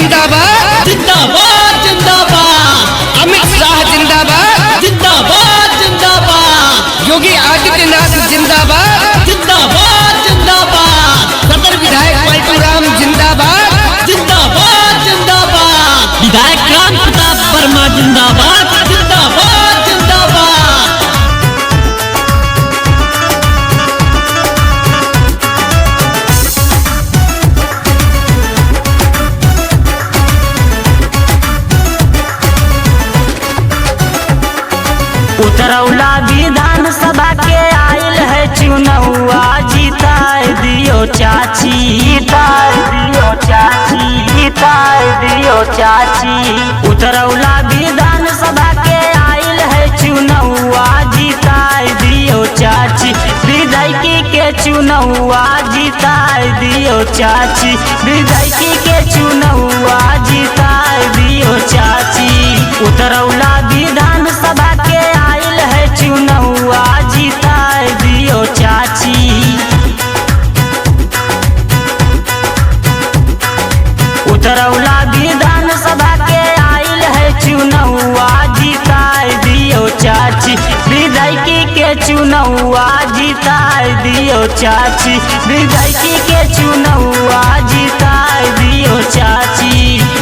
जिंदाबाद जिंदाबाद जिंदाबाद। अमित शाह जिंदाबाद जिंदाबाद जिंदाबाद। योगी आदित्यनाथ जिंदाबाद जिंदाबाद जिंदाबाद। सदर विधायक पलटू राम जिंदाबाद जिंदाबाद जिंदाबाद। विधायक राम प्रताप वर्मा जिंदाबाद जिंदाबाद जिंदाबाद। उतरौला विधानसभा के आयल है चुनौआ, जीताए दियो चाची, जीताए दियो चाची, जीताए दियो चाची। उतरौला विधानसभा के आयल है चुनौआ, जीताए दियो चाची। विधायकी के चुनौआ, जीताए दियो चाची। विधायकी के चुनौआ, जीताए दियो चाची। उतरौला विधानसभा के आयल है चुनौआ, जीताए दियो चाची। उतरौला विधानसभा के आयल है चुनौआ, जीताए दियो चाची। विधायकी के चुनौआ, जीताए दियो चाची। विधायकी के चुनौआ, जीताए दियो चाची।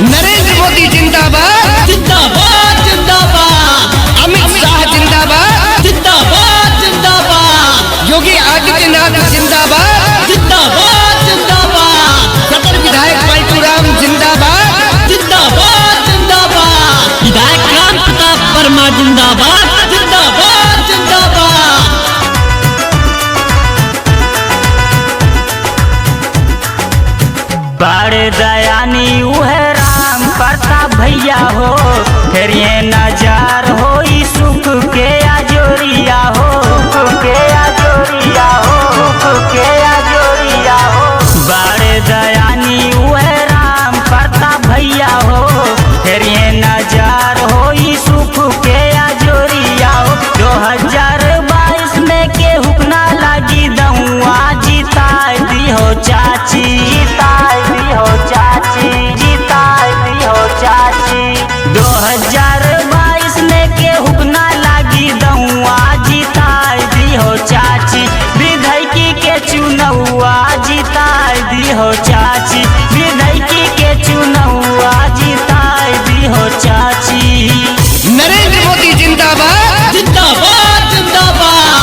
नरेंद्र मोदी जिंदाबाद जिंदाबाद जिंदाबाद। अमित शाह जिंदाबाद जिंदाबाद जिंदाबाद। योगी आदित्यनाथ जिंदाबाद जिंदाबाद जिंदाबाद। सदर विधायक पलटू राम जिंदाबाद जिंदाबाद जिंदाबाद। विधायक राम प्रताप वर्मा जिंदाबाद जिंदाबाद जिंदाबाद। बड़े दयानी उहे राम प्रताप भैया हो, फिर ये नजार हो सुख के अजोरिया हो, सुख के अजोरिया हो, सुख के अजोरिया हो। बड़े दयानी उहे राम प्रताप भैया हो, फिर ये नजार हो सुख के अजोरिया हो। 2022 में के हुकना लगी दऊआ, जीताए दियो चाची, जीताए दियो चाची, जीताए दियो चाची। 2022 में के हुकना लगी दऊआ, जीताए दियो चाची। विधायकी के चुनौआ, जीताए दियो चाची। विधायकी के चुनौआ, जीताए दियो चाची। नरेंद्र मोदी जिंदाबाद जिंदाबाद जिंदाबाद।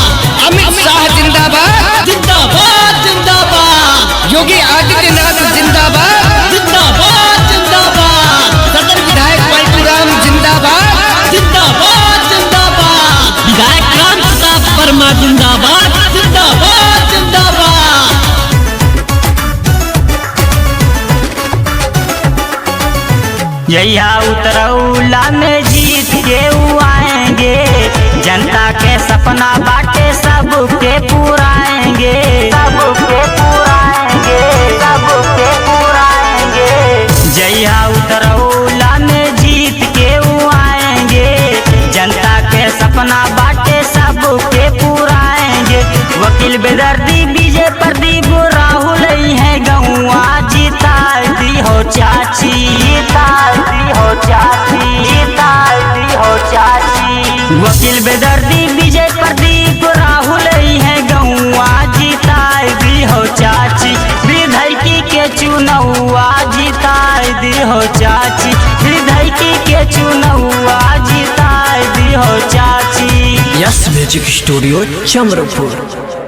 अमित शाह जिंदाबाद जिंदाबाद जिंदाबाद। योगी आदित्यनाथ जिंदाबाद जिंदाबाद जिंदाबाद। सदर विधायक पलटू राम जिंदाबाद जिंदाबाद जिंदाबाद। विधायक राम प्रताप वर्मा जिंदाबाद जिंदाबाद जिंदाबाद। यही उतरौला में जीत के आएंगे, जनता के सपना बाटे सबके पुराएंगे, सबके पुराएंगे, सबके पुराएंगे। जहिया उतरौला में जीत के आएंगे, जनता के सपना बाटे सबके पुराएंगे। वकील बेदर्दी विजय प्रदीप राहुल है गौआ, जीताए दियो चाची, जीताए दियो चाची, जीताए दियो चाची। वकील बेदर्दी विजय प्रदीप राहुल है गौआ, जीताए दियो चाची। विधायकी के चुनौआ, जीताए दियो चाची। विधायकी के चुनौआ, जीताए दियो चाची। Yes music studio Chamarpur.